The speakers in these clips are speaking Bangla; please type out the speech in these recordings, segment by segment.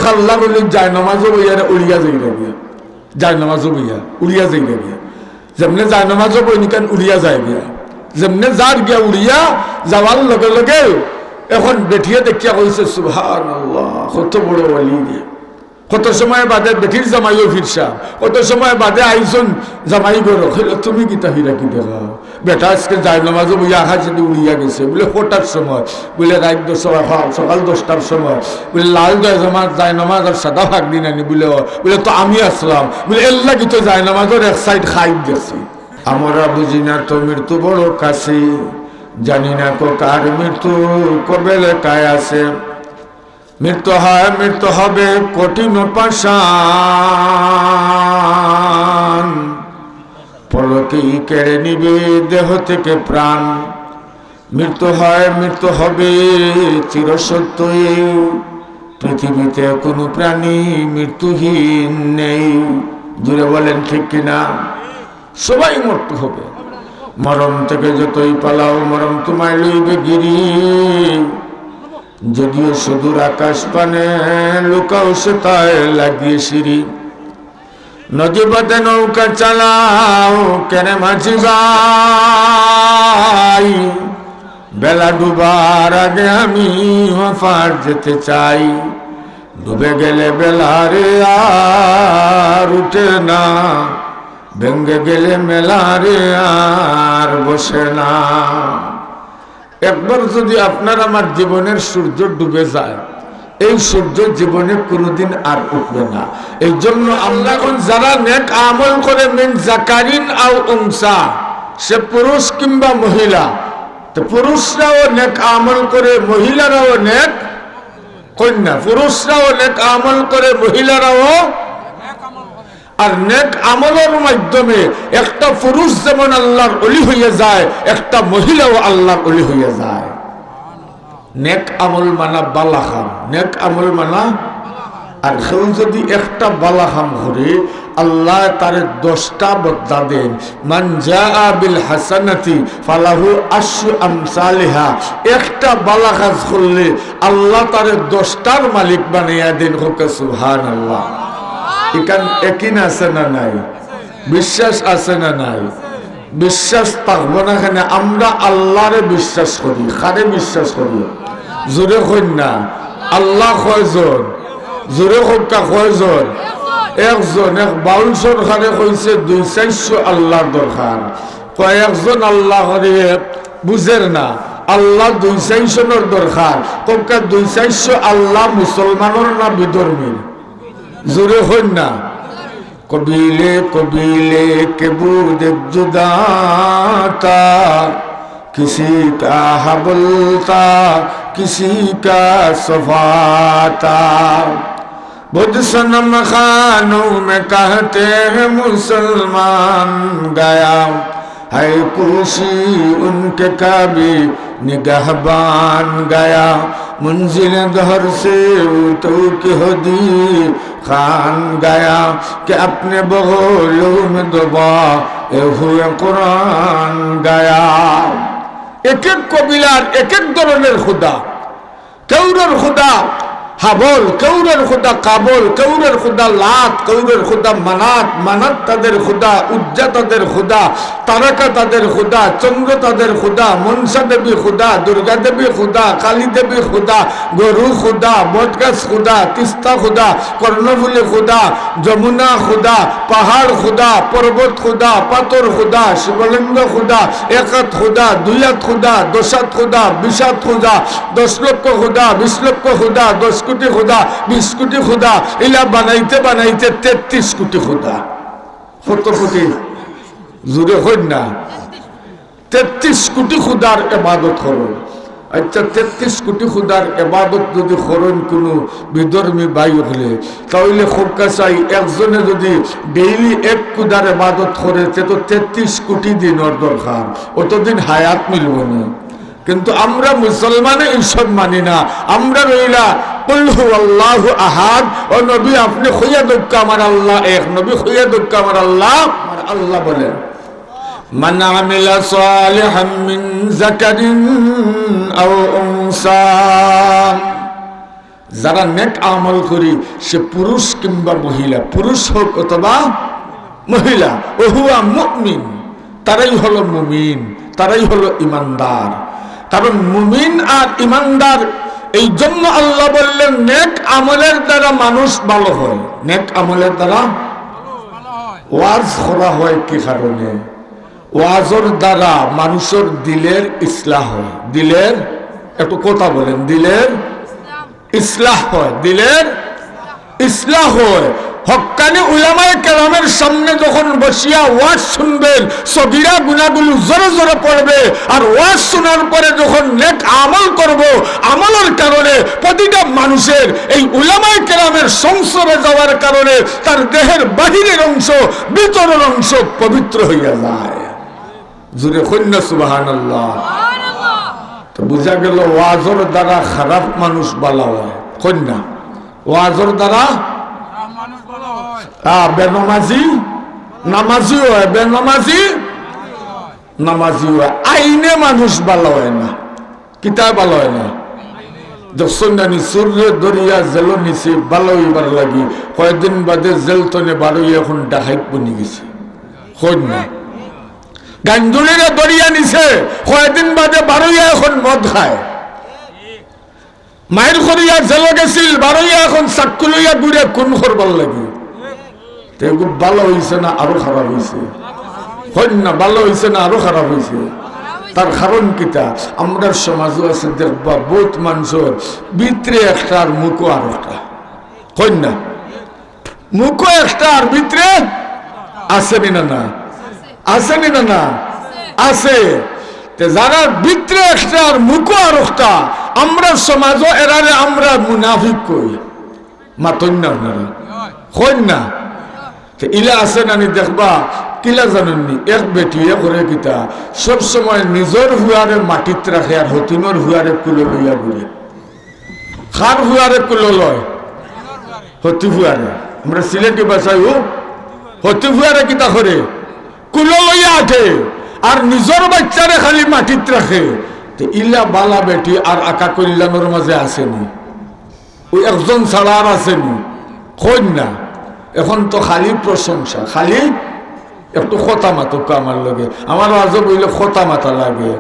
খাল্লা বলি যায় নামাজও বইয়া উড়িয়া যাই গিয়া যায় নামাজও বইয়া উড়িয়া যাই গিয়া যেমনে যায় নামাজও বই নিকান উড়িয়া যায় গিয়া যেমনে যার গিয়া উড়িয়া যাওয়ার লগে লগে এখন বেঠিয়ে দেখিয়া কইছে সুবহানাল্লাহ কত বড় ওয়ালি রে কত সময় বাদে বেঠির জামাইও ফিরসা কত সময় বাদে আইসুন জামাই গর তুমি গীতা হিরা কি দেখা বেটা আজকে যায় নামাজও বইয়া আহা যদি উড়িয়া গেছে বলে 4টার সময় বলে রাত 10 সকাল 10টার সময় বলে লাল যায় জামাত যায় নামাজ আর সাদা ভাগ দিন আনি বলে তো আমি আসলাম বলে এল্লা কি তো যায় নামাজের এক সাইড খাই গেছি আমরা বুঝি না তো মৃত্যু বড় কাছে জানি না তো কার মৃত্যু কবে লেখায় আছে মৃত্যু হয় মৃত্যু হবে কঠিন পাষাণ পলকেই কেড়ে নিবে দেহ থেকে প্রাণ মৃত্যু হয় মৃত্যু হবে চিরসত্যই পৃথিবীতে কোনো প্রাণী মৃত্যুহীন নেই জুড়ে বলেন ঠিক কিনা সবাই মরতে হবে মরণ থেকে যতই পালাও মরণ তোমায় লইবে গিরি যদিও সুদূর আকাশ পানে লুকাও সে তাই লাগিয়ে সিঁড়ি নদী পথে নৌকা চালাও কেন মাঝি ভাই বেলা ডুবার আগে আমি ওপার যেতে চাই ডুবে গেলে বেলা রে আর উঠে না ভেঙ্গে গেলে মেলা রে আর বসে না একবার যদি আপনার আমার জীবনের সূর্য ডুবে যায় এই সূর্য জীবনে কোনোদিন আর উঠবে না এই জন্য আমরা এখন যারা নেক আমল করে মিন জাকারিন আও উনসা সে পুরুষ কিংবা মহিলা তো পুরুষরাও নেক আমল করে মহিলারাও নেক কন্যা পুরুষরাও নেক আমল করে মহিলারাও আর নেক আমলের মাধ্যমে একটা পুরুষ যেমন আল্লাহর ওলি হয়ে যায় একটা মহিলাও আল্লাহর ওলি হয়ে যায় নেক আমল মানা বালাখাম নেক আমল মানা আর কেউ যদি একটা বালাখাম করে আল্লাহ তার 10টা বদলা দেন মান জাআ বিল হাসানাতি ফালাহু আশরু আমসালিহা একটা বালা কাজ করলে আল্লাহ তার 10টার মালিক বানাইয়া দেন হোক সুবহানাল্লাহ এখান একই আছে না নাই বিশ্বাস আছে না নাই বিশ্বাস থাকবো না কেন আমরা আল্লাহরে বিশ্বাস করি কারে বিশ্বাস করি জোরে কই না আল্লাহ কয়জন জোরে হকা কয়জন একজন এক বাউল সরকারে কইছে 2-400 আল্লাহর দরকার কয়েকজন আল্লাহ করে বুঝের না আল্লাহ 2-400 দরকার কোকা 2-400 আল্লাহ মুসলমানের না বিধর্মীর জোরে হন না কবিলে কবিলে के बूद जुदा था किसी का हबलता किसी का सफाता बुद्ध सनम खानों में कहते हैं मुसलमान गया है कुशी उनके कभी निगहबान गया मंजिल दहर से तो की होदी खान गया कि अपने बगलों में दबा हुए कुरान गया एक एक कबीलार एक एक धरনের खुदा কেউরের খুদা হাবল কেউরের খুদা কাবল কেউরের খুদা লাত কেউরের খুদা মানাত মানাত তাদের খুদা উজ্জা তাদের খুদা তারকা তাদের খুদা চন্দ্র তাদের খুদা মনসা দেবী খুদা দুর্গা দেবী খুদা কালী দেবী খুদা গরু খুদা বটগাছ খুদা তিস্তা খুদা কর্ণফুলী খুদা যমুনা খুদা পাহাড় খুদা পর্বত খুদা পাথর খুদা শিবলিঙ্গ খুদা একাত খুদা দুইয়াত খুদা দশাত খুদা বিশাত খুদা 10 লক্ষ খুদা 20 লক্ষ খুদা 10 কোটি খুদা 20 কোটি খুদা ইলা বানাইতে বানাইতে 33 কোটি খুদা কত কোটি জুড়ে হই না 33 কোটি খুদার ইবাদত করুন আচ্ছা 33 কোটি খুদার ইবাদত যদি করেন কোনো বিধর্মী ভাই হলে তাহলে খোকা চাই একজনে যদি ডেইলি 1 খুদার ইবাদত করে তো 33 কোটি দিনের দরকার অতদিন হায়াত মিলবে না কিন্তু আমরা মুসলমানে এইসব মানি না আমরা রইলা কুল হুয়াল্লাহু আহাদ ও নবী আপনি খুইয়া দক্কা আমার আল্লাহ এক নবী খুইয়া দক্কা আমার আল্লাহ বলেন মান আমিলা সালিহাম মিন যাকারিন আও উনসা যারা নেক আমল করি সে পুরুষ কিংবা মহিলা, পুরুষ হোক অথবা মহিলা, ওহুয়া মুমিন, তারাই হলো মুমিন, তারাই হলো ইমানদার। কারণ মুমিন আর ইমানদার এই জন্য আল্লাহ বললেন নেক আমলের দ্বারা মানুষ ভালো হয়। নেক আমলের দ্বারা ওয়াজ করা হয় কি কারণে? ওয়াজের দ্বারা মানুষের দিলের ইসলাহ হয়। দিলের একটু কথা বলেন, দিলের ইসলাহ হয়, দিলের ইসলাহ হয়। হক্কানি উলামায়ে কেরামের সামনে যখন বসিয়া ওয়াজ শুনবেন, সগীরা গুনাহগুলো জোরে জোরে পড়বে, আর ওয়াজ শোনার পরে যখন নেক আমল করব, আমলের কারণে প্রতিটা মানুষের এই উলামায়ে কেরামের সংসর্গে যাওয়ার কারণে তার দেহের বাহিরের অংশ ভিতরের অংশ পবিত্র হইয়া যায়। জোরে কন্যা সুবহানাল্লাহ। তো বুঝা গেল ওয়াজের দ্বারা খারাপ মানুষ ভালো হয়। কন্যা ওয়াজের দ্বারা বেনমাজি নামাজি হয়, বেনমাজি নামাজি হয়। আইনে মানুষ ভালো হয় না, কিতাব ভালো হয় না। দর্শনানি সূর্য দরিয়া জেল নিচে ভালো হইবার লাগি কয়েকদিন বাদে জেল তনে বারোই এখন ডাকাইত বনি গেছে। খোঁজ না গাঞ্জুলিরা দরিয়া নিছে কয়েকদিন বাদে বারোই এখন মদ খায়। মায়ের করিয়া জেল গেছিল বারোইয়া এখন চাক্কু লইয়া ঘুরে কোন করবার লাগে। খুব ভালো হয়েছে না আরো খারাপ হয়েছে? হয় না, ভালো হয়েছে না আরো খারাপ হয়েছে? তার কারণ কিতা? আমরা সমাজও আছে দেখবা বহুত মানুষের ভিতরে একটা আর মুখও আর একটা। হয় না, মুখও একটা আর ভিতরে আসেনি না? না আসেনি না? না আছে। যারা ভিতরে একটা আর মুখও আর একটা, আমরা সমাজও এরারে আমরা মুনাফিক কই। মাতন না আপনারা? হয় না? ইলা আছে নানি দেখবা কিলা জানেননি, এক বেটিয়ে করে কিতা সব সময় নিজের হুয়ারে মাটিত রাখে আর হতিনোর হুয়ারে কুলো লইয়া ঘুরে। খার হুয়ারে কুলো লয়? হতি হুয়ারে। আমরা সিলেটি বাসাই হতি হুয়ারে কিতা করে কুলো লইয়া আঠে আর নিজের বাচ্চারে খালি মাটিত রাখে। ইলা বালা বেটি আর আকা কল্যাণের মাঝে আসেনি? ওই একজন ছাড়া আর আসেনি? খোঁজ না। এখন তো খালি প্রশংসা, খালি একটু খতা মাতক আমার লগে। আমার আজব হইলে খতা মাতা লাগে।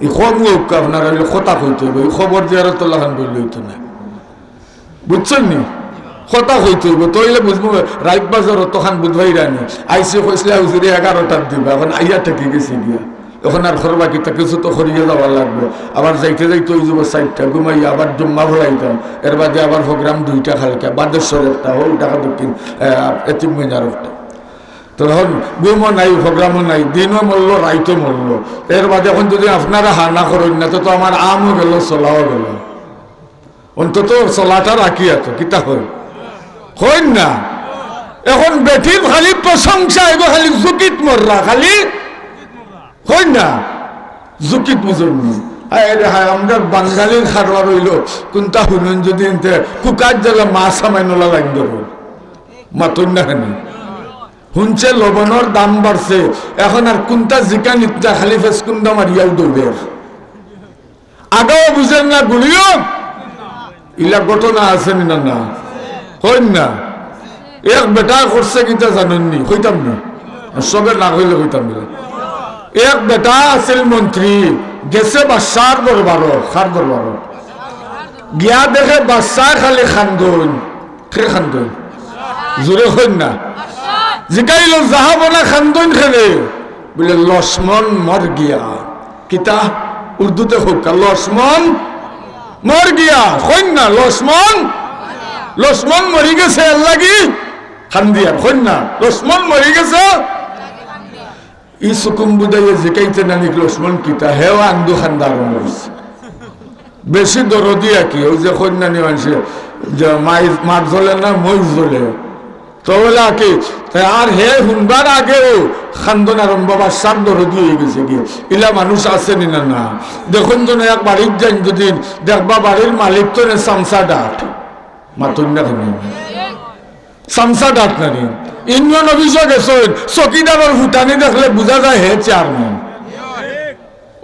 এই খবর আপনার হইলে খতা হইতে হইব, এই খবর দিয়ে তো লাগান বললে হইতো না। বুঝছেন নি? খতা হইতে হইব তো হইলে বুঝবো। রাইট বাজার তখন বুধবাই রানি আইসে কইসলে হুজুরে 11টার দিবা, এখন আইয়া থেকে গেছি গিয়া। এখন আর খরবা কিতা কিছু তো খরিয়ে যাওয়ার লাগবে। আবার যাইতে যাইতে ওই যাব 4টা ঘুমাইয়া আবার জম্মা ভরাইতাম। এর বাদে আবার প্রোগ্রাম 2টা খালকা, বাদেশ্বর একটা হোক, ঢাকা দক্ষিণ এতিমগঞ্জার একটা। তখন ঘুমও নাই, প্রোগ্রামও নাই, দিনও মরলো রাইতও মরলো। এর বাদে এখন যদি আপনারা হানা করেন না তো আমার আমও গেল, চলাও গেল। অন্তত চলাটা রাখি এত কিতা হয়? হয় না? এখন বেঠির খালি প্রশংসা, এগো খালি জুকিত মররা, খালি হয় না জুকিত বুঝুন। আমরা বাঙালির খারোয়া রইল কোনটা শুনুন যদি কুকার জ্বালা মাছ সামাইনলা লাইন ধর মাতুন না খানি শুনছে লবণের দাম বাড়ছে, এখন আর কোনটা জিকা নিত্যা খালি ফেস কোনটা মারিয়াও দৌড়ে। আগেও বুঝেন না গুলিও ইলা ঘটনা আছেন না? না হয় না? এক বেটা করছে কিতা জানেননি? হইতাম না, সবে না হইলে হইতাম না। এক বেটা আছিল মন্ত্রী, গেছে বাচ্চার দরবারও, খার দরবারও গিয়া দেখে বাচ্চা খালি খান্দন। কে খান্দন? জোরে হইন না? জিকাইল যাহাব না খান্দন খেলে বলে লক্ষ্মণ মর গিয়া। কিতা উর্দুতে হোক, লক্ষ্মণ মর গিয়া। হইন না? লক্ষ্মণ মরি গেছে এর লাগি খান্দিয়ার। হইন না? লক্ষ্মণ মরি গেছে ই সুকুম বুঝাইয়ে জিকাইতে নানি লক্ষ্মণ কিতা হেও আন্দু খান্দার বেশি দরদিয়া কি ওই যে কন্যানি মানুষে মার জ্বলে না মই জ্বলে তো বলে কি আর হে শুনবার আগেও খান্দন আরম্ভ বাচ্চার দরদি হয়ে গেছে কি। ইলা মানুষ আসেনি না? না দেখুন তো এক বাড়ির যান যদি দেখবা বাড়ির মালিক তো চামচা ডাট মাতুন না চামচা ডাট নানি ইউনিয়ন অফিসও গেছেন, চকিদারের ভুটানি দেখলে বোঝা যায় হে চেয়ারম্যান।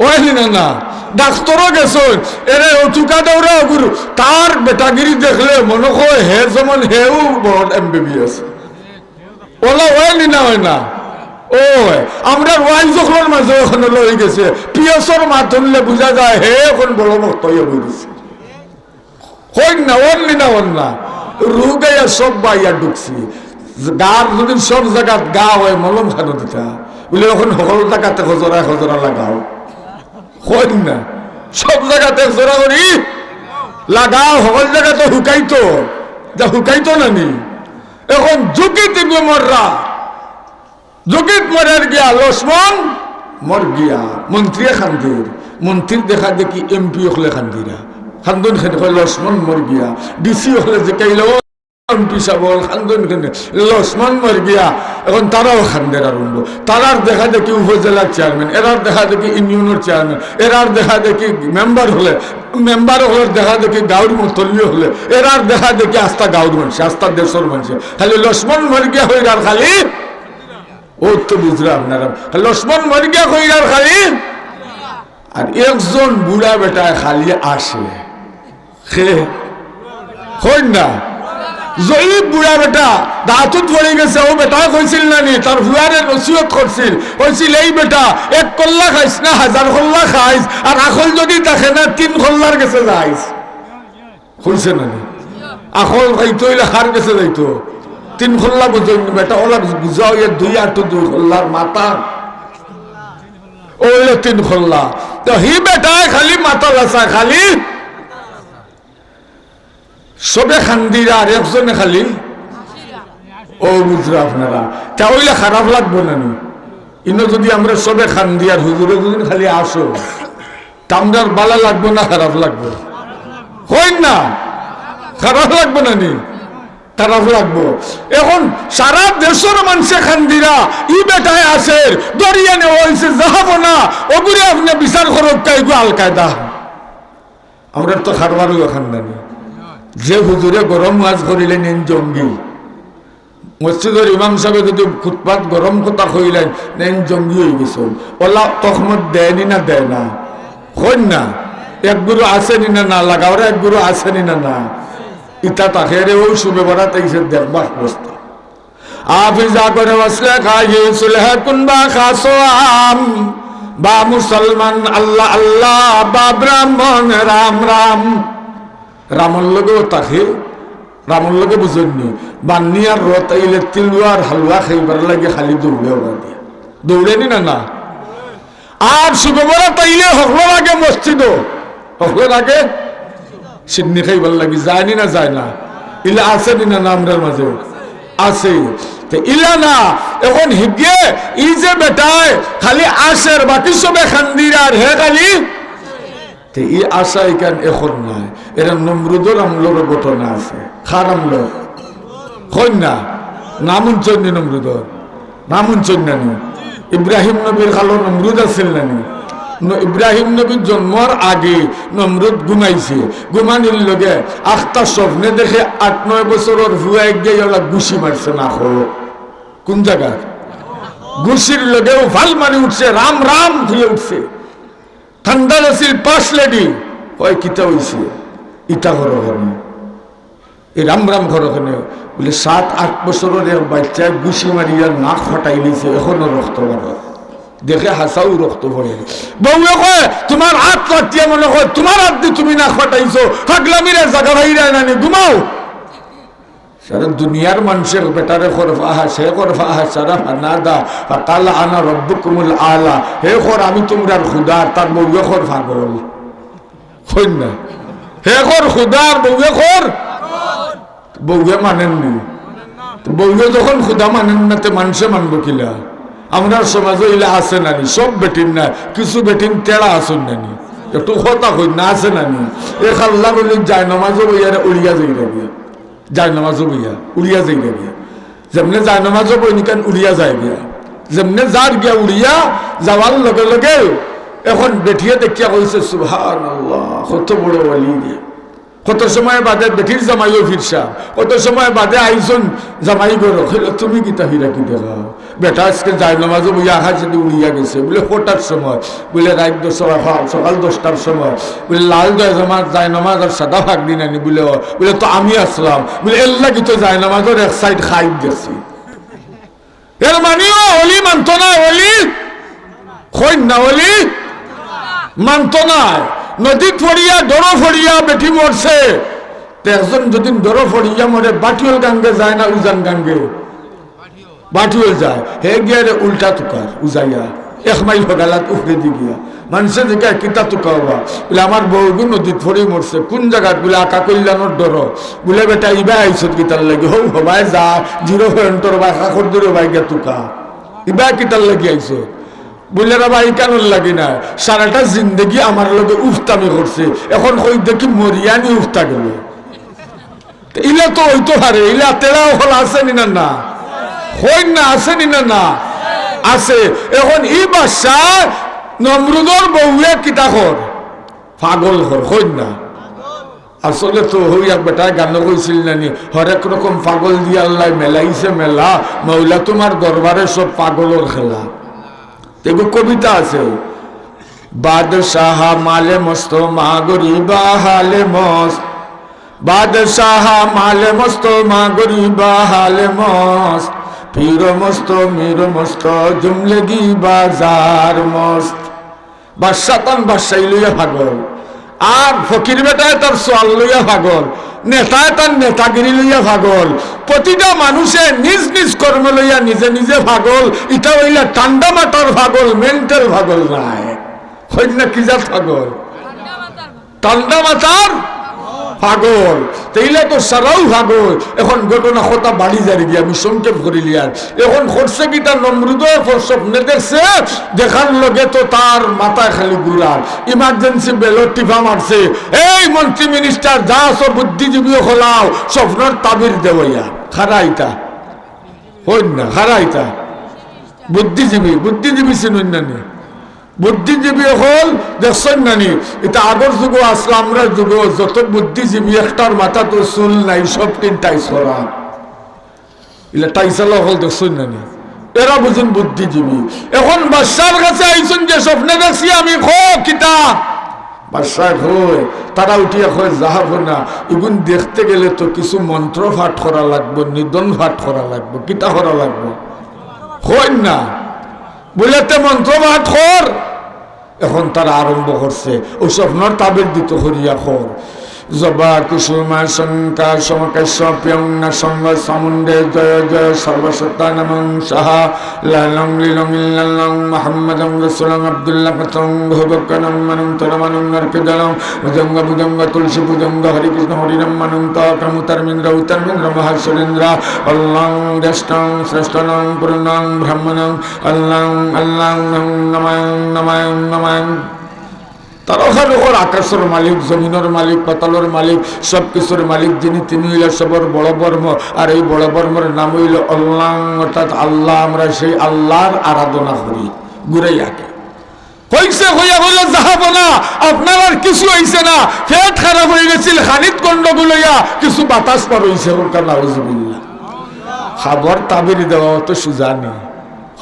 ওই না? না ডাক্তারও গেছেন এরে অটুকা দৌড়া গুরু তার বেটাগিরি দেখলে মনে হয় হে যেমন হেও বড় MBBS ওলা হয় না হয় না ও আমরা ওয়াই যখন মাঝে ওখানে লয়ে গেছে পিএসর মাধ্যমে বোঝা যায় হে এখন বড় ভক্ত হয়ে বলেছে হইন না ওর না রুগাইয়া সব বাইয়া ঢুকছি গার যদি সব জায়গা গা হয় মলম খানো দিতা বলে এখন সকল জায়গাতে খজরা লাগাও হইন না সব জায়গাতে জোরা করি লাগাও সকল জায়গাতে হুকাইতো যা হুকাইতো নানি এখন ঝুঁকি দিবে মররা যোগিত মরার গিয়া লক্ষ্মণ মর গিয়া মন্ত্রী খান্দির মন্ত্রীর দেখা দেখি MP হলে খান্দিরা খান্দন খেতে লক্ষ্মণ মর গিয়া DC হলে যে কাইল MP সাবল খান্দন খেতে লক্ষ্মণ মর গিয়া এখন তারাও খান্দের আরম্ভ তারার দেখা দেখি উপজেলার চেয়ারম্যান এরার দেখা দেখি ইউনিয়নের চেয়ারম্যান এরার দেখা দেখি মেম্বার হলে দেখা দেখি গাঁর মতলীয় হলে এরার দেখা দেখি আস্থা গাঁর মানুষ আস্থা দেশের মানুষ খালি লক্ষ্মণ মর গিয়া হয়ে আর খালি ও তো বুঝলো আপনারা লক্ষ্মণ মরে গিয়া কইরার খালি আর একজন বুড়া বেটা খালি আসে হইন না জয়ীব বুড়া বেটা দাঁতুত পড়ে গেছে ও বেটা কইছিল নানি তার ভুয়ারে নসিহত কইছিল এই বেটা 1 কল্লা খাইস না 1000 কল্লা খাইস আর আখল যদি দেখে না 3 কল্লার গেছে যাইস কইছে নানি আখল খাইতো হইলে হার গেছে যাইতো 3 খোল্লা বুঝুন বেটা ওলা বুঝাও 2 আর 2 খোল্লার মাথা ওলে 3 খোল্লা তো হি বেটা খালি মাথা লাসা খালি সবে খান্দিরা আর একজনে খালি ও বুঝরা আপনারা তাহলে খারাপ লাগবে না ইনো যদি আমরা সবে খান্দি আর হুজুরে যদি খালি আসো তামদার বালা লাগবে না খারাপ লাগবে হইন না খারাপ লাগবে না নি খারাপ লাগবো এখন সারা দেশের মানুষে খান্দিরা ই বেটায় আছে দরিয়া নেওয়া হয়েছে যাবো না ওগুলি আপনি বিচার করব কাইগো আল কায়দা আমরা তো খারবারও খান্দানি যে হুজুরে গরম ওয়াজ করিলেন এন জঙ্গি মসজিদের ইমাম সাহেব যদি খুতবাত গরম কথা কইলেন এন জঙ্গি হয়ে গেছে ওলা তখমত দেয়নি না দেয় না হইন না এক গুরু আসেনি না লাগাওরা এক গুরু আসেনি না ইতা তাকে রে ওই শুভে বড়া তাইছে দেখবার অবস্থা আফিজা করে বসলে খাইয়ে সুলহ কুনবা খাসোয়াম বা মুসলমান আল্লাহ আল্লাহ বা ব্রাহ্মণ রাম রাম রামর লগেও তাকে রামর লগে বুঝেননি বান্নি আর রতাইলে তিলুয়ার হালুয়া খাইবার লাগে খালি দৌড়েনি না আর শুভে বড়া তাইলে হকলোর আগে মসজিদও হকলোর আগে সিডনি খাইবার লাগি যায়নি না যায় না ইলা আছে না আমরার মাঝে আছে ইলা না এখন হিগে ই যে বেটায় খালি আসের বাকি সবে খান্দির আর হে খালি ই আশা এখান এখন নাই এরা নমরুদর আমলোর ঘটনা আছে খার আমলোর হইন না নামুঞ্চন নমরুদর নামুঞ্চন নানি ইব্রাহিম নবীর খালো নমরুদ আছিল নানি ইব্রাহিম নবীর জন্মর আগে নমরুদ ঘুমাইছে ঘুমানির লগে আখটা স্বপ্নে দেখে 8-9 বছরের ভুয়াই গিয়ে ওরা গুছি মারছে না কোন জায়গায় গুছির লগেও ভাল মারি উঠছে রাম রাম ধুয়ে উঠছে ঠান্ডা আছিল 5 লেডি ওই কিতা হইছে ইটা ঘর এই রাম রাম ঘর বলে 7-8 বছরের বাচ্চা গুছি মারিয়া নাক ফাটাই নিছে এখনো রক্ত বার দেখে হাসাও রক্ত পড়ে বউয়ে কয় তোমার হাত লাটিয়ে মনে হয় তোমার হাত দিয়ে তুমি না ফাটাইছো ফাগলামিরে জায়গা ভাইরা নানি ঘুমাও সারা দুনিয়ার মানুষের বেটারে খরফা সে খরফা সারা ফানাদা ফাকাল আনা রব্বুকুমুল আলা হে খর আমি তোমরার খুদা তার বউয়ে খর পাগল হইন না হে খর খুদার বউয়ে খর বউয়ে মানেননি বউয়ে যখন খুদা মানেন না তে মানুষে মানবো কিলা আমরা সমাজে ইলা আছে নানি সব বেটিন না কিছু বেটিন তেড়া আসুন নানি একটু কথা কই না আছে নানি এ খাল্লা বলি যায় নামাজও বইয়ারে উড়িয়া যাই রাবিয়া যায় নামাজও বইয়া উড়িয়া যাই রাবিয়া যেমনে যায় নামাজও বই নিকান উড়িয়া যায় গিয়া যেমনে যার গিয়া উড়িয়া যাওয়ার লগে লগে এখন বেঠিয়ে দেখিয়া কইছে সুবহানাল্লাহ কত বড় ওয়ালি দিয়ে কত সময় বাদে বেটির জামাইও ফিরসা, কত সময় বাদে আইসন জামাই গরো তুমি কিতা হিরা কি দেখাও বেটা আজকে যাই নামাজও বইয়া আহা যদি উড়িয়া গেছে বলে 4টার সময়, বলে রাত 10 সকাল 10টার সময়, বলে লাল জয়জমাত যাই নামাজ আর সাদা ভাগ দিন আনি বলে বলে তো আমি আসলাম, বলে এল্লা কি তো যাই নামাজের এক সাইড খাই গেছি। এর মানিও অলি মানত না, অলি কই না, অলি মানত না। নদী ফড়িয়া ডর ফড়িয়া বেটি মরছে, একজন যদি ডর ফড়িয়া মরে বাটিওল গাঙ্গে যায় না উজান গাঙ্গে, বাটিওল যায়, হে গিয়া রে উল্টা তুকার উজাইয়া 1 মাইল হগালাত উফরে দি গিয়া মানুষে দিকে কিতা তুকা হবা, বলে আমার বউগু নদীত ফড়ি মরছে কোন জায়গাত, বলে আকা কল্যাণর ডর, বলে বেটা ইবা আইসত কিতার লাগে হৌ হবাই যা 0 পয়েন্টর বা কাকর দূরে বাই গিয়া তুকা ইবা কিতার লাগি আইসত, বলে রা ভাই কেন লাগি না, সারাটা জিন্দগি আমার লগে উফতামি করছে, এখন কই দেখি মরিয়ানি উফতা গেল। ইলা তো হইতো পারে, ইলা তেরাও হল আছে নিনা না, হই না আছে নিনা না আছে। এখন ই বাচ্চা নমরুদর বউয়ে কিতা কর পাগল কর, হই না আসলে তো হই এক বেটায় গান কইছিল নানি, হরেক রকম পাগল দিয়ে আল্লাহ মেলাইছে মেলা, মৌলা তোমার দরবারে সব পাগলর খেলা। এগো কবিতা আছে, বাদশাহ মালে মস্ত মা গরিবা হালে মস্ত, বাদশাহ মালে মস্ত মা গরিবা হালে মস্ত, পীর মস্ত মীর মস্ত জুমলেগি বাজার মস্ত। বাদশা তান বাদশাই লইয়া পাগল, আর ফকির বেটায় তার সোয়াল লইয়া পাগল, নেতায় তার নেতাগিরি লইয়া পাগল, প্রতিটা মানুষে নিজ নিজ কর্ম লইয়া নিজে নিজে পাগল। এটা হইলা ঠান্ডা মাথার পাগল, মেন্টাল পাগল নাই, হই না কি জাত পাগল, ঠান্ডা মাথার পাগল। তাইলে তো সারাও পাগল। এখন ঘটনা কথা বাড়ি যারি গিয়ে আমি সংক্ষেপ করিলি, আর এখন করছে কি তার নমরুদ স্বপ্নে দেখছে, দেখার লগে তো তার মাথায় খালি ঘুরার, ইমার্জেন্সি বেলট টিপা মারছে, এই মন্ত্রী মিনিস্টার যা সব বুদ্ধিজীবী হলাও স্বপ্নের তাবির দেওয়া খারাইতা হই না, খারাইতা বুদ্ধিজীবী, বুদ্ধিজীবী চিনুন নানি, বুদ্ধিজীবী হল দেখছেন নানি, এটা আগর যুগ আসলে আমরা যুগ যত বুদ্ধিজীবী একটার মাথা তো চুল নাই, সব তিনটাই ছড়া, এলা টাইসালা হল দেখছেন নানি, এরা বুঝুন বুদ্ধিজীবী। এখন বাদশার কাছে আইসুন যে স্বপ্নে দেখছি আমি খো কিতা, বাদশাহ হয় তারা উঠিয়া হয় যাহাব না, এগুন দেখতে গেলে তো কিছু মন্ত্র পাঠ করা লাগবে, নিদন পাঠ করা লাগবে, কিতা করা লাগবে হয় না, বলেতে মন্ত্র পাঠ কর। এখন তারা আরম্ভ করছে ওই স্বপ্নর তাবির দিত হরিয়া খর, জবা কুসুমা শঙ্কা সমকাশ্য পিয়ংনা সঙ্গ সামুন্ডে জয় জয় সর্বসত্তা নমঃ সাহা লালং লিলং ইল্লাল্লাহ মুহাম্মাদুর রাসূলুল্লাহ আব্দুল্লাহ পতং ভবকনং মনন্তরমনং নরকজলং ভুজঙ্গ ভুজঙ্গ তুলসী ভুজঙ্গ হরি কৃষ্ণ হরিনাম মনন্ত ক্রমুতর্মিন্দ্র উত্তর্মিন্দ্র মহাশ্বরেন্দ্র অল্লাং দেষ্টং শ্রেষ্ঠনং পূর্ণং ব্রহ্মণং অল্লাং অল্লাং নমঃ নমঃ নমঃ। তারকার আকাশের মালিক, জমিনের মালিক, পাতালের মালিক, সব কিছুর মালিক যিনি, তিনি হইল সবর বড় বর্ম, আর এই বড় বর্মের নাম হইল আল্লাহ, অর্থাৎ আল্লাহ। আমরা সেই আল্লাহর আরাধনা করি ঘুরাইয়াকে। হইছে হইয়া হইল যাহাব না, আপনার আর কিছু হইছে না, পেট খারাপ হয়ে গেছিল খানিত গন্ডগুলোইয়া কিছু বাতাস পার হইছে, নাউজুবিল্লাহ। খাবার তাবির দেওয়া অত সুজানি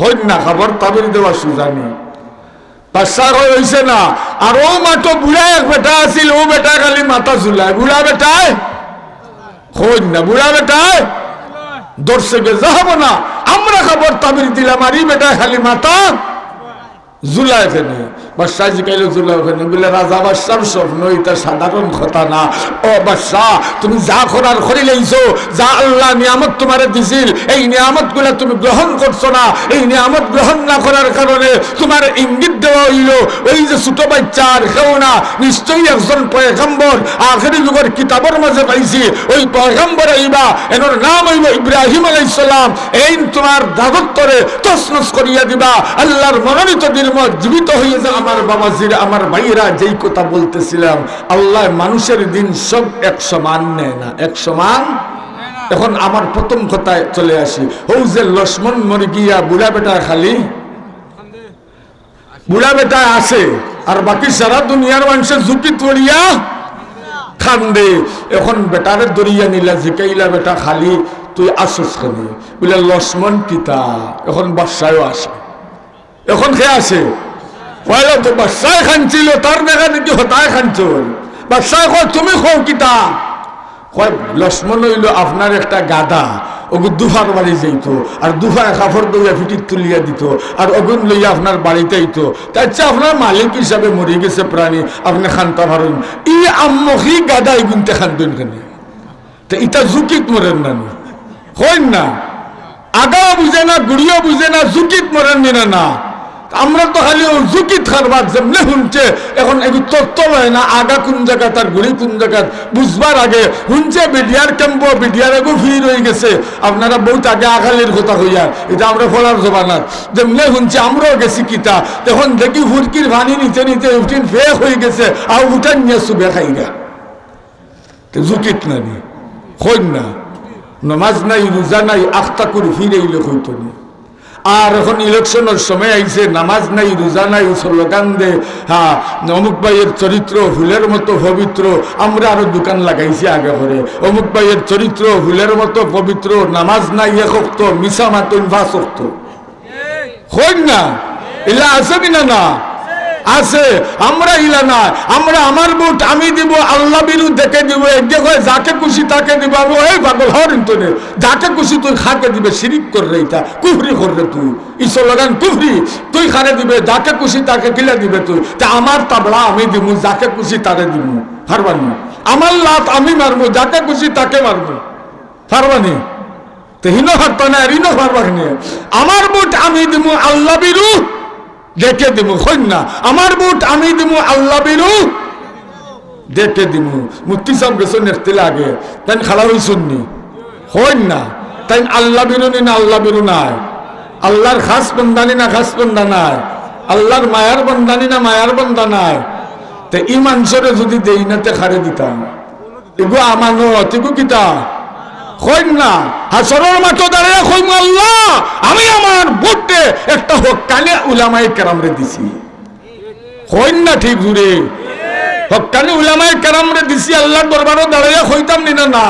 হই না, খাবার তাবির দেওয়া সুজানি বাচ্চার হয়েছে না। আর ও মাত্র বুড়া এক বেটা আছিল, ও বেটা খালি মাথা ঝুলায়, বুড়া বেটায় হই না, বুড়া বেটায় দর্শে গে যাব না, আমরা খবর তাবির দিলাম, আর এই বেটায় খালি মাথা জুলায় ফেনে। বাদশাহ জিকাইল জুলায় ফেনে, বলে রাজা বাদশার স্বপ্ন এটা সাধারণ কথা না। ও বাদশাহ, তুমি যা করার করি লইছো, যা আল্লাহ নিয়ামত তোমারে দিছিল, এই নিয়ামত গুলা তুমি গ্রহণ করছো না, এই নিয়ামত গ্রহণ না করার কারণে তোমার ইঙ্গিত দেওয়া হইল ওই যে ছোট বাচ্চা আর কেউ না, নিশ্চয়ই একজন পয়গম্বর আখেরি যুগের কিতাবের মাঝে পাইছি, ওই পয়গম্বর আইবা, এনার নাম হইব ইব্রাহিম আলাইহিস সালাম, এই তোমার দাগত্তরে তছনছ করিয়া দিবা। আল্লাহর মনোনীত দিন জীবিত হয়ে যায়। আমার বাবাজিরা, আমার ভাইয়েরা, যেই কথা বলতেছিলাম, আল্লাহ মানুষের দিন সব এক সমান নেয় না, এক সমান। এখন আমার প্রথম কথায় চলে আসি, ও যে লক্ষ্মণ মরে গিয়া বুড়া বেটা খালি বুড়া বেটা আছে, আর বাকি সারা দুনিয়ার মানুষের ঝুঁকি তড়িয়া খান্দে। এখন বেটারে দরিয়া নিলা জিকাইলা, বেটা খালি তুই আসস খানি বলে লক্ষ্মণ কিতা। এখন বাদশাহও আসে। এখন কে আসে? পয়লা তো বাদশাহ খানছিল, তার দেখা দেখি হতায় খানছল। বাদশাহ কয় তুমি খাও কিতা? কয় লক্ষ্মণ হইল আপনার একটা গাদা, ওগু দুফার বাড়ি যাইত, আর দুফায় কাপড় দইয়া ফিটিক তুলিয়া দিত, আর অগুন লইয়া আপনার বাড়িতে আইত। তার চেয়ে আপনার মালিক হিসাবে মরে গেছে প্রাণী, আপনি খানতে পারেন। ই আম্মকি গাদা এগুনতে খানতেন কেন? তা ইটা জুকিত মরেন না হইন না, আগাও বুঝে না, গুড়িও বুঝে না, জুকিত মরেন নিনা না। আমরা তো খালি জুকিত খারবার যেমনি শুনছে, এখন এগুলো তত্ত্ব হয় না আগা কোন জায়গা তার গুড়ি কোন জায়গা বুঝবার আগে শুনছে বিডিআর ক্যাম্প, বিডিআর এগো ফির হয়ে গেছে। আপনারা বহুত আগে আগালির কথা হইয়া, এটা আমরা ফলার জবানার যেমনি শুনছি আমরাও গেছি কিতা। তখন দেখি ফুরকির ভানি নিতে নিতে উঠিন ফেক হয়ে গেছে, আর উঠান নিয়ে সুবে খাই গা। জুকিত না নি হইন না, নমাজ নাই, রোজা নাই, আখতা করে ফিরে এলে হইতো না। আর এখন ইলেকশনের সময় আইছে, নামাজ নাই, রোজা নাই, স্লোগান দে, হ্যাঁ অমুক ভাইয়ের চরিত্র ফুলের মতো পবিত্র। আমরা আরো দোকান লাগাইছি আগে করে, অমুক ভাইয়ের চরিত্র ফুলের মতো পবিত্র, নামাজ নাই এক অক্ত, মিশা মাতুন 5 অক্ত। হইন না, এলা আছে কিনা না? আছে। আমরা ইলা না, আমরা আমার ভোট আমি দিব, আল্লাহ বিরু দেখে দিব। একদিকে কয় যাকে খুশি তাকে দিব। আমি ওই পাগল হরিন তো নে, যাকে খুশি তুই খাকে দিবে, শিরিক কররে, এটা কুফরি কররে তুই, ই স্লোগান কুফরি। তুই খারে দিবে, যাকে খুশি তাকে কিলা দিবে তুই। তা আমার তাবলা আমি দিব, যাকে খুশি তাকে দিব, পারবানি। আমার লাত আমি মারবো, যাকে খুশি তাকে মারবো, পারবানি। তো হিনো পারতো না, ঋণ পারবা নিয়ে। আমার ভোট আমি দিব আল্লাহ বিরু দেখে দিব, হইন না। আমার ভোট আমি দিব আল্লাহ বিরু দেখে দিব। মুফতি সাহেব গেছো নেতে লাগে, তাই খালা হইসুননি হইন না। তাই আল্লাহ বিরু নি না আল্লাহ বিরু নাই? আল্লাহর খাস বন্দানি না খাস বন্দা নাই? আল্লাহর মায়ার বন্দানি না মায়ার বন্দা নাই? তো ই মানুষরে যদি দেই না তে খারে দিতাম, এগু আমানত, এগু কিতা হইন না। হাসরের মাঠে দাঁড়িয়ে কইম আল্লাহ আমি আমার ভোটে একটা হক্কানি উলামায়ে কেরামরে দিছি। হইন না ঠিক জুড়ে? হক্কানি উলামায়ে কেরামরে দিছি, আল্লাহর দরবারও দাঁড়াইয়া কইতাম নিনা না?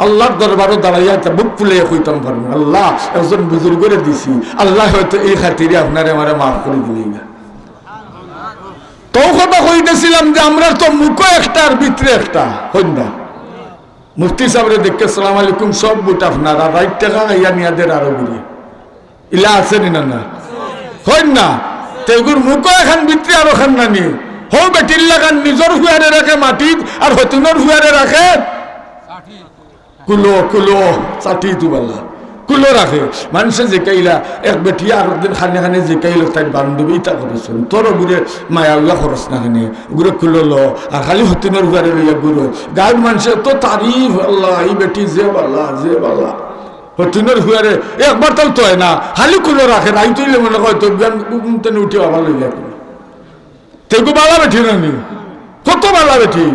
আল্লাহর দরবারও দাঁড়াইয়া বুক ফুলে কইতাম পারবো আল্লাহ একজন বুজুর্গরে দিছি, আল্লাহ হয়তো এই খাতিরে আপনারে আমারে মাফ করে দিলেই না। তো কথা কইতেছিলাম যে আমরা তো মুখও একটা আর ভিতরে একটা, হইন না? মুফতি সাহেবরে দেখে সালাম আলাইকুম সব বুট আপনার, আর রাইট টাকা ইয়া নিয়াদের আরো ঘুরে ইলা আছে না না? হইন না? তেগুর মুখও এখন ভিতরে আরো খান নানি হো বেটির লাগান নিজের হুয়ারে রাখে মাটিত, আর হতুনের হুয়ারে রাখে কুলো কুলো চাটি দুবেলা কুলো রাখে। মানুষে জিকাইলা এক বেটি আর দিন খানে খানে জিকাইল তাই বান্ধবী তা করেছেন, তোর ঘুরে মায়া উল্লাহ খরচ না খানে ঘুরে কুলো লো, আর খালি হতিনের ঘুরে লইয়া ঘুরো। গায়ের মানুষের তো তারিফ, আল্লাহ এই বেটি যে বাল্লা যে বাল্লা। হতিনের হুয়ারে একবার তাও তো হয় না, খালি কুলো রাখে। রাই তুইলে মনে হয় তো জ্ঞান তেনে উঠে আবার লইয়া তেগু বালা বেঠি নানি, কত বালা বেঠি।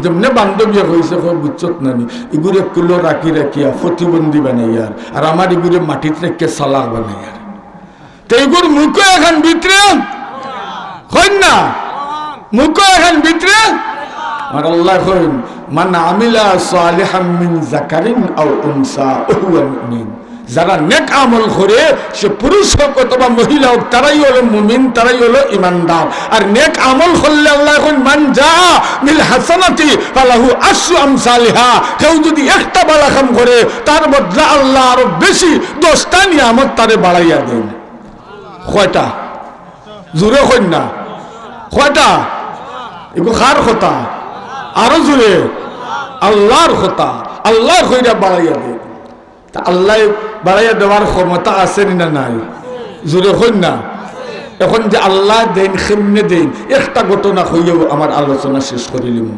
যেমনি বান্ধবী হয়েছে বুঝছত নানি, এগুলো কুলো রাখি রাখিয়া প্রতিবন্ধী বানাইয়ার, আর আমার এগুলো মাটিত রেখে সালাক বানাইয়ার। তো এগুর মুখও এখন ভিতরে হইন না, মুখও এখন ভিতরে। আর আল্লাহ কইন মান আমিলা সালিহাম মিন যাকারিন আও উনসা ওয়া মুমিন, যারা নেক আমল করে সে পুরুষ হোক অথবা মহিলা হোক তারাই হলো মুমিন, তারাই হলো ইমানদার। আর নেক আমল করলে আল্লাহ এখন মান যা মিল হাসানাতি ফালাহু আশরু আমসালিহা, কেউ যদি একটা ভালো কাম করে তার বদলা আল্লাহ আরো বেশি 10টা নিয়ামত তারে বাড়াইয়া দেন। কয়টা? জোরে কইন না কয়টা? এগো কার কথা? আরো জোরে আল্লাহর কথা। আল্লাহ কইরা বাড়াইয়া দেন। তা আল্লাহ বাড়াইয়া দেওয়ার ক্ষমতা আছে না নাই? জোরে হইন না। এখন যে আল্লাহ দেন কেমনে দেন একটা ঘটনা হইয়াও আমার আলোচনা শেষ করিলাম।